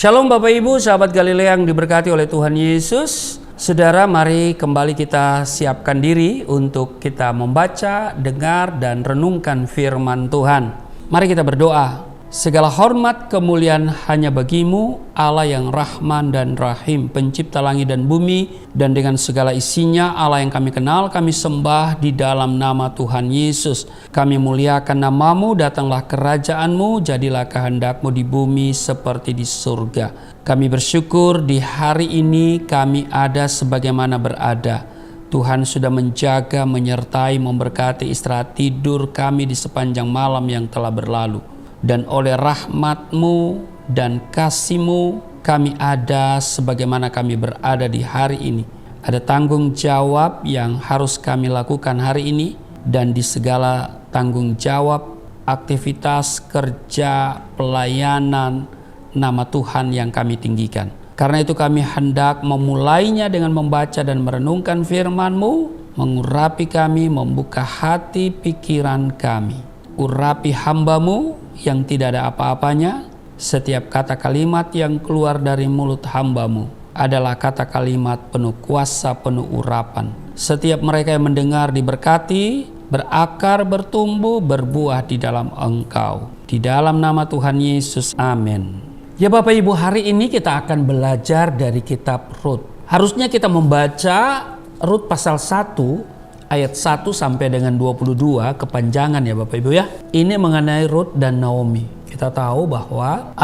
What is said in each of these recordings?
Shalom Bapak Ibu, sahabat Galilea yang diberkati oleh Tuhan Yesus. Saudara, mari kembali kita siapkan diri untuk kita membaca, dengar, dan renungkan firman Tuhan. Mari kita berdoa. Segala hormat kemuliaan hanya bagimu, Allah yang Rahman dan Rahim, pencipta langit dan bumi, dan dengan segala isinya, Allah yang kami kenal, kami sembah di dalam nama Tuhan Yesus. Kami muliakan namamu, datanglah kerajaanmu, jadilah kehendakmu di bumi seperti di surga. Kami bersyukur di hari ini kami ada sebagaimana berada. Tuhan sudah menjaga, menyertai, memberkati istirahat tidur kami di sepanjang malam yang telah berlalu. Dan oleh rahmat-Mu dan kasih-Mu kami ada sebagaimana kami berada di hari ini. Ada tanggung jawab yang harus kami lakukan hari ini, dan di segala tanggung jawab, aktivitas, kerja, pelayanan, nama Tuhan yang kami tinggikan. Karena itu kami hendak memulainya dengan membaca dan merenungkan firman-Mu, mengurapi kami, membuka hati pikiran kami. Urapi hamba-Mu yang tidak ada apa-apanya. Setiap kata kalimat yang keluar dari mulut hamba-Mu adalah kata kalimat penuh kuasa, penuh urapan. Setiap mereka yang mendengar diberkati, berakar, bertumbuh, berbuah di dalam Engkau. Di dalam nama Tuhan Yesus, amin. Ya Bapak Ibu, hari ini kita akan belajar dari kitab Rut. Harusnya kita membaca Rut pasal 1 ayat 1 sampai dengan 22, kepanjangan ya Bapak Ibu ya. Ini mengenai Rut dan Naomi. Kita tahu bahwa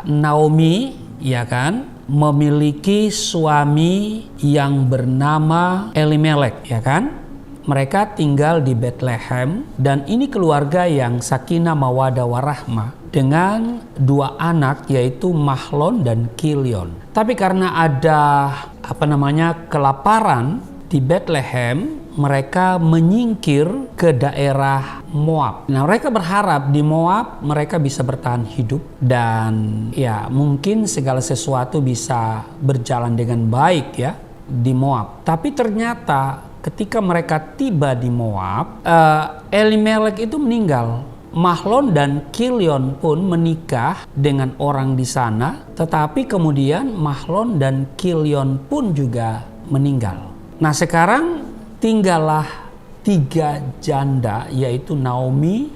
Naomi ya kan memiliki suami yang bernama Elimelek ya kan. Mereka tinggal di Bethlehem, dan ini keluarga yang sakinah mawaddah warahmah dengan dua anak yaitu Mahlon dan Kilion. Tapi karena ada kelaparan di Bethlehem, mereka menyingkir ke daerah Moab. Nah, mereka berharap di Moab mereka bisa bertahan hidup dan ya mungkin segala sesuatu bisa berjalan dengan baik ya di Moab. Tapi ternyata ketika mereka tiba di Moab, Elimelek itu meninggal. Mahlon dan Kilion pun menikah dengan orang di sana, tetapi kemudian Mahlon dan Kilion pun juga meninggal. Nah, sekarang tinggallah 3 janda, yaitu Naomi,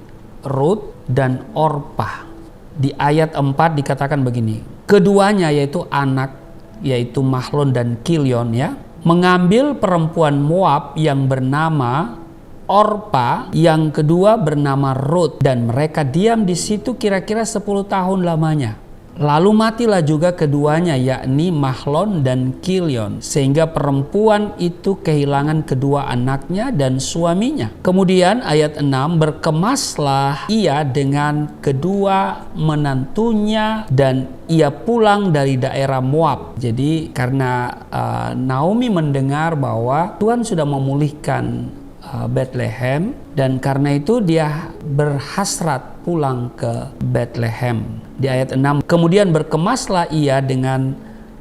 Rut, dan Orpah. Di ayat 4 dikatakan begini, keduanya yaitu anak, yaitu Mahlon dan Kilion ya, mengambil perempuan Moab yang bernama Orpah, yang kedua bernama Rut, dan mereka diam di situ kira-kira 10 tahun lamanya. Lalu matilah juga keduanya, yakni Mahlon dan Kilion, sehingga perempuan itu kehilangan kedua anaknya dan suaminya. Kemudian ayat 6, berkemaslah ia dengan kedua menantunya dan ia pulang dari daerah Moab. Jadi karena Naomi mendengar bahwa Tuhan sudah memulihkan Bethlehem, dan karena itu dia berhasrat pulang ke Bethlehem. Di ayat 6, kemudian berkemaslah ia dengan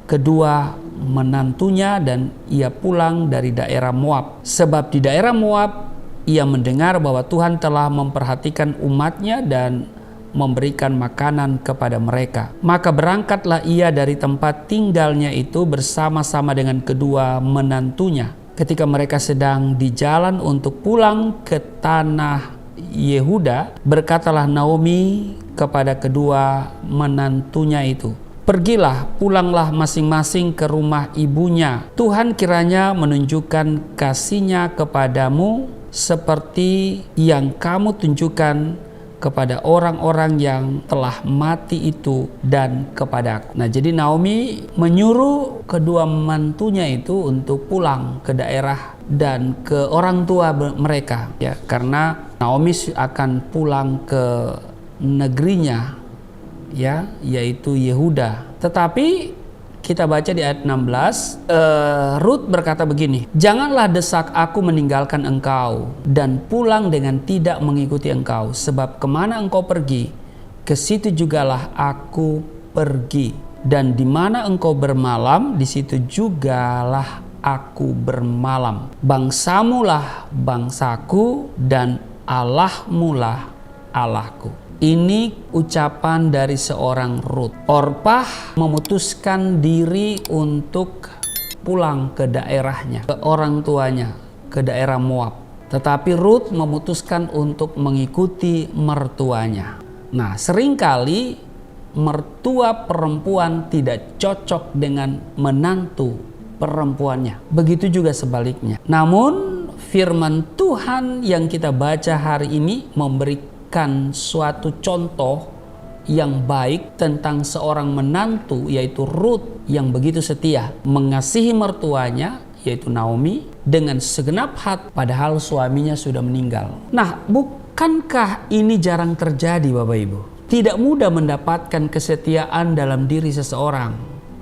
kedua menantunya dan ia pulang dari daerah Moab. Sebab di daerah Moab ia mendengar bahwa Tuhan telah memperhatikan umatnya dan memberikan makanan kepada mereka. Maka berangkatlah ia dari tempat tinggalnya itu bersama-sama dengan kedua menantunya. Ketika mereka sedang di jalan untuk pulang ke tanah Yehuda, berkatalah Naomi kepada kedua menantunya itu, pergilah, pulanglah masing-masing ke rumah ibunya. Tuhan kiranya menunjukkan kasih-Nya kepadamu seperti yang kamu tunjukkan kepada orang-orang yang telah mati itu dan kepadaku. Nah, jadi Naomi menyuruh kedua menantunya itu untuk pulang ke daerah dan ke orang tua mereka ya, karena Naomi akan pulang ke negerinya ya, yaitu Yehuda. Tetapi kita baca di ayat 16, Rut berkata begini, janganlah desak aku meninggalkan engkau dan pulang dengan tidak mengikuti engkau, sebab kemana engkau pergi, ke situ jugalah aku pergi, dan di mana engkau bermalam, di situ jugalah aku bermalam. Bangsamulah bangsaku dan Allahmulah Allahku. Ini ucapan dari seorang Rut. Orpah memutuskan diri untuk pulang ke daerahnya, ke orang tuanya, ke daerah Moab. Tetapi Rut memutuskan untuk mengikuti mertuanya. Nah, seringkali mertua perempuan tidak cocok dengan menantu perempuannya. Begitu juga sebaliknya. Namun firman Tuhan yang kita baca hari ini memberikan suatu contoh yang baik tentang seorang menantu, yaitu Rut, yang begitu setia mengasihi mertuanya, yaitu Naomi, dengan segenap hati padahal suaminya sudah meninggal. Nah, bukankah ini jarang terjadi, Bapak Ibu? Tidak mudah mendapatkan kesetiaan dalam diri seseorang.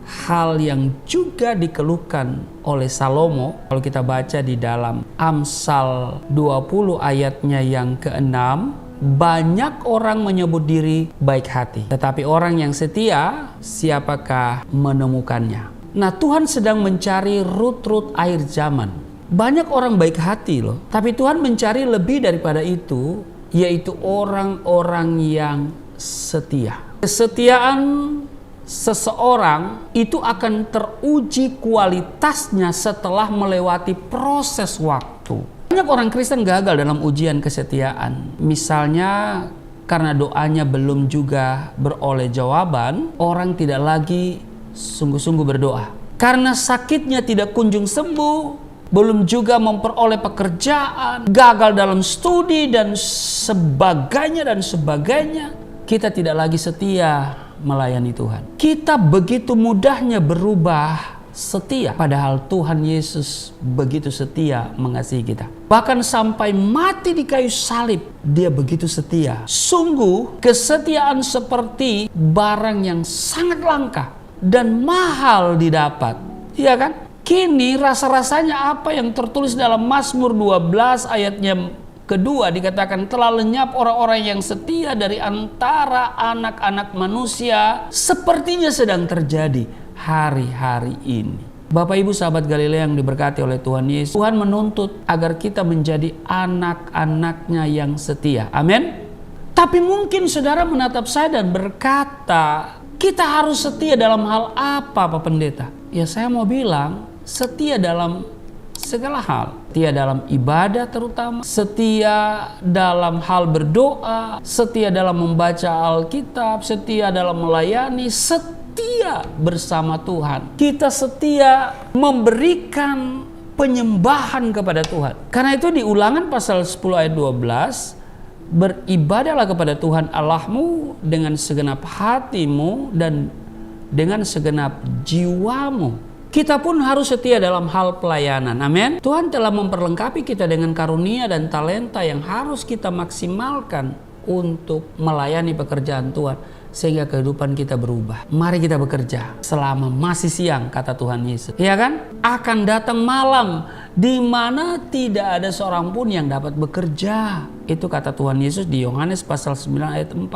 Hal yang juga dikeluhkan oleh Salomo kalau kita baca di dalam Amsal 20 ayatnya yang ke-6, banyak orang menyebut diri baik hati, tetapi orang yang setia siapakah menemukannya? Nah, Tuhan sedang mencari Rut-Rut akhir zaman. Banyak orang baik hati loh, tapi Tuhan mencari lebih daripada itu, yaitu orang-orang yang setia. Kesetiaan seseorang itu akan teruji kualitasnya setelah melewati proses waktu. Banyak orang Kristen gagal dalam ujian kesetiaan. Misalnya karena doanya belum juga beroleh jawaban, orang tidak lagi sungguh-sungguh berdoa. Karena sakitnya tidak kunjung sembuh, belum juga memperoleh pekerjaan, gagal dalam studi dan sebagainya, kita tidak lagi setia melayani Tuhan. Kita begitu mudahnya berubah setia, padahal Tuhan Yesus begitu setia mengasihi kita. Bahkan sampai mati di kayu salib, dia begitu setia. Sungguh kesetiaan seperti barang yang sangat langka dan mahal didapat. Iya kan? Kini rasa-rasanya apa yang tertulis dalam Mazmur 12 ayatnya kedua dikatakan, telah lenyap orang-orang yang setia dari antara anak-anak manusia, sepertinya sedang terjadi hari-hari ini. Bapak Ibu sahabat Galilea yang diberkati oleh Tuhan Yesus, Tuhan menuntut agar kita menjadi anak-anaknya yang setia. Amin. Tapi mungkin saudara menatap saya dan berkata, kita harus setia dalam hal apa, Pak Pendeta? Ya, saya mau bilang setia dalam segala hal. Setia dalam ibadah terutama, setia dalam hal berdoa, setia dalam membaca Alkitab, setia dalam melayani, setia bersama Tuhan. Kita setia memberikan penyembahan kepada Tuhan. Karena itu di Ulangan pasal 10 ayat 12, beribadahlah kepada Tuhan Allahmu dengan segenap hatimu dan dengan segenap jiwamu. Kita pun harus setia dalam hal pelayanan. Amin. Tuhan telah memperlengkapi kita dengan karunia dan talenta yang harus kita maksimalkan untuk melayani pekerjaan Tuhan sehingga kehidupan kita berubah. Mari kita bekerja selama masih siang, kata Tuhan Yesus. Ya kan? Akan datang malam di mana tidak ada seorang pun yang dapat bekerja. Itu kata Tuhan Yesus di Yohanes pasal 9 ayat 4.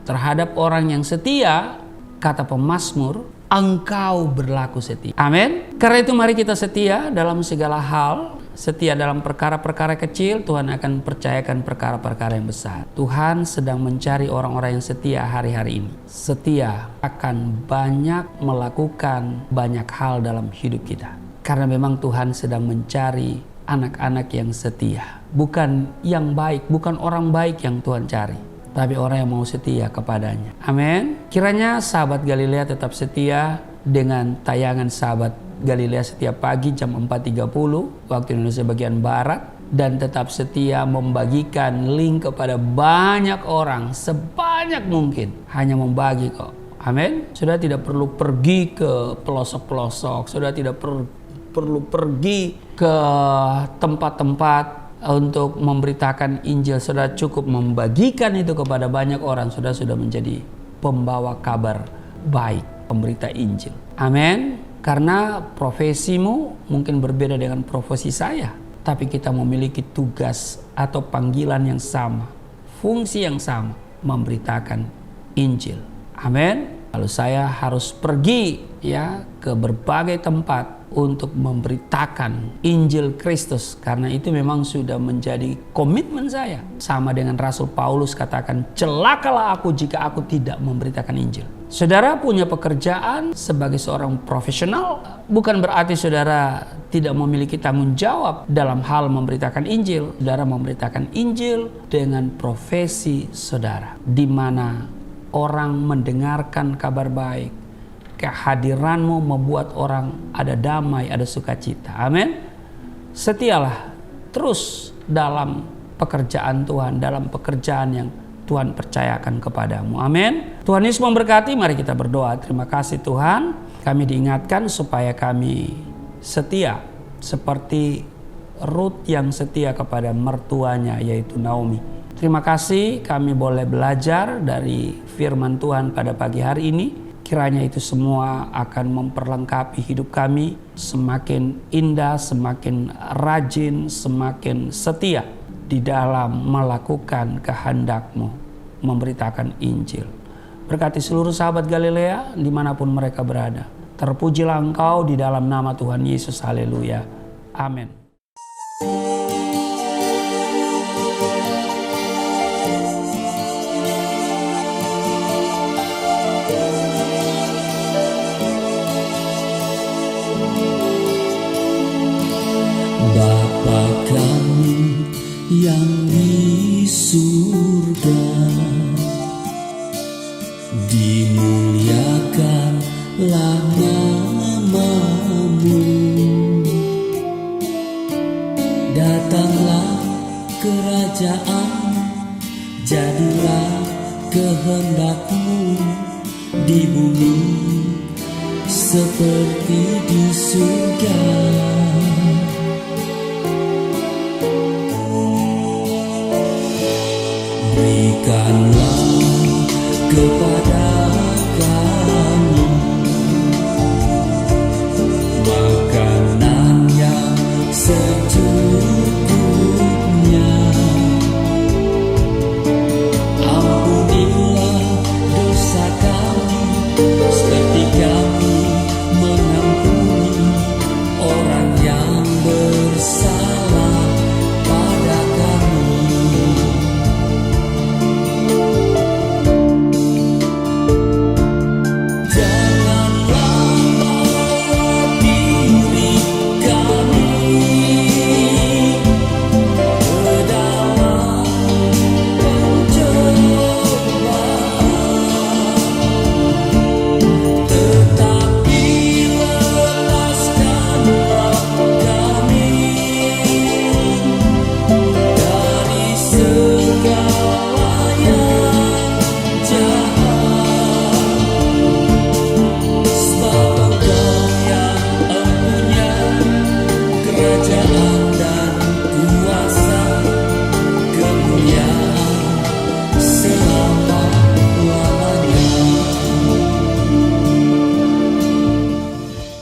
Terhadap orang yang setia, kata pemazmur, engkau berlaku setia. Amin. Karena itu mari kita setia dalam segala hal. Setia dalam perkara-perkara kecil, Tuhan akan percayakan perkara-perkara yang besar. Tuhan sedang mencari orang-orang yang setia hari-hari ini. Setia akan banyak melakukan banyak hal dalam hidup kita. Karena memang Tuhan sedang mencari anak-anak yang setia. Bukan yang baik, bukan orang baik yang Tuhan cari, tapi orang yang mau setia kepadanya. Amin. Kiranya sahabat Galilea tetap setia dengan tayangan sahabat Galilea setiap pagi jam 4.30 waktu Indonesia bagian Barat, dan tetap setia membagikan link kepada banyak orang sebanyak mungkin. Hanya membagi kok. Amin. Sudah tidak perlu pergi ke pelosok-pelosok, sudah tidak perlu pergi ke tempat-tempat untuk memberitakan Injil. Sudah cukup membagikan itu kepada banyak orang. Sudah menjadi pembawa kabar baik, pemberita Injil. Amin. Karena profesimu mungkin berbeda dengan profesi saya, tapi kita memiliki tugas atau panggilan yang sama, fungsi yang sama, memberitakan Injil. Amin. Lalu saya harus pergi ya ke berbagai tempat untuk memberitakan Injil Kristus, karena itu memang sudah menjadi komitmen saya. Sama dengan Rasul Paulus katakan, celakalah aku jika aku tidak memberitakan Injil. Saudara punya pekerjaan sebagai seorang profesional, bukan berarti saudara tidak memiliki tanggung jawab dalam hal memberitakan Injil. Saudara memberitakan Injil dengan profesi saudara, di mana orang mendengarkan kabar baik. Kehadiranmu membuat orang ada damai, ada sukacita. Amin. Setialah terus dalam pekerjaan Tuhan, dalam pekerjaan yang Tuhan percayakan kepadamu. Amin. Tuhan Yesus memberkati. Mari kita berdoa. Terima kasih Tuhan, kami diingatkan supaya kami setia seperti Rut yang setia kepada mertuanya, yaitu Naomi. Terima kasih kami boleh belajar dari firman Tuhan pada pagi hari ini. Kiranya itu semua akan memperlengkapi hidup kami, semakin indah, semakin rajin, semakin setia di dalam melakukan kehendak-Mu, memberitakan Injil. Berkati seluruh sahabat Galilea dimanapun mereka berada. Terpujilah Engkau di dalam nama Tuhan Yesus. Haleluya. Amin. Bapa kami yang di surga, dimuliakanlah nama-Mu. Datanglah kerajaan, jadilah kehendak-Mu di bumi seperti di surga. Berikanlah kepada